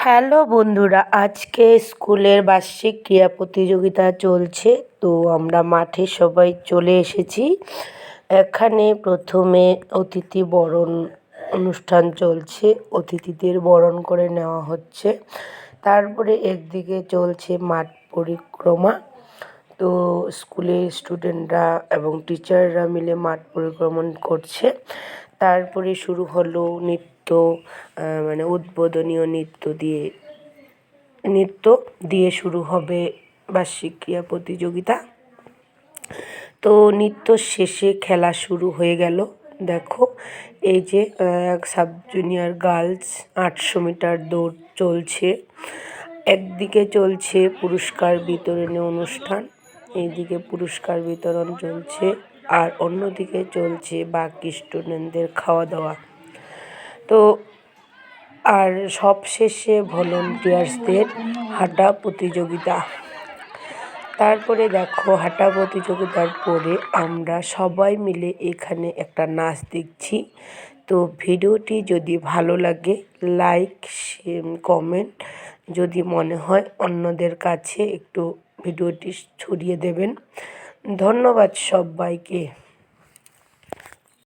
Hello বন্ধুরা, আজকে স্কুলের বার্ষিক ক্রীড়া প্রতিযোগিতা চলছে। তো আমরা মাঠে সবাই চলে এসেছি। এখানে প্রথমে অতিথি বরণ অনুষ্ঠান চলছে, অতিথিদের বরণ করে নেওয়া হচ্ছে। তারপরে একদিকে চলছে মাঠ পরিক্রমা। তো স্কুলের স্টুডেন্টরা এবং টিচাররা মিলে মাঠ পরিক্রমণ করছে। তারপরে শুরু হলো নৃত্য, মানে উদ্বোধনীয় নৃত্য দিয়ে শুরু হবে বার্ষিক ক্রীড়া প্রতিযোগিতা। তো নৃত্য শেষে খেলা শুরু হয়ে গেল। দেখো, এই যে সাব জুনিয়র গার্লস 800 মিটার দৌড় চলছে। একদিকে চলছে পুরস্কার বিতরণী অনুষ্ঠান, এইদিকে পুরস্কার বিতরণ চলছে, আর অন্যদিকে চলছে বাকি স্টুডেন্টদের খাওয়া দাওয়া। তো আর সবশেষে ভলেন্টিয়ার্সদের হাঁটা প্রতিযোগিতা। তারপরে দেখো, হাঁটা প্রতিযোগিতার পরে আমরা সবাই মিলে এখানে একটা নাচ দেখছি। তো ভিডিওটি যদি ভালো লাগে, লাইক, কমেন্ট, যদি মনে হয় অন্যদের কাছে একটু ভিডিওটি ছড়িয়ে দেবেন। ধন্যবাদ সবাইকে।